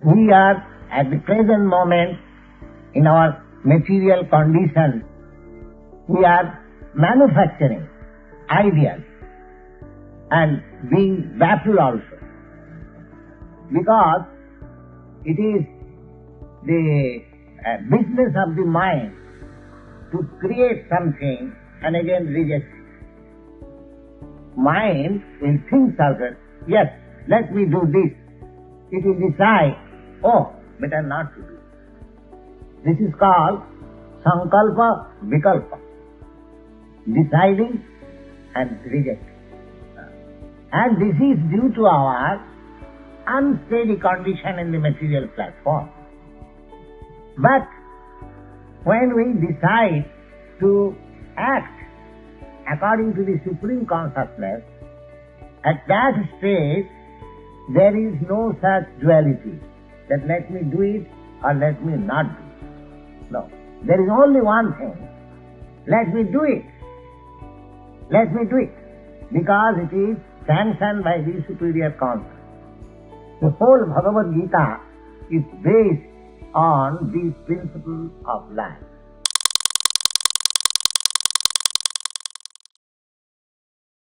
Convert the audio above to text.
We are at the present moment in our material condition, we are manufacturing ideas and being baffled also. Because it is the business of the mind to create something and again reject it. Mind will think certain, yes, let me do this. It will decide, oh, better not to do. This is called sankalpa vikalpa, deciding and rejecting. And this is due to our unsteady condition in the material platform. But when we decide to act according to the Supreme Consciousness, at that stage there is no such duality that let me do it or let me not do it. No. There is only one thing. Let me do it. Let me do it. Because it is sanctioned by the superior consciousness. The whole Bhagavad Gita is based on these principles of life.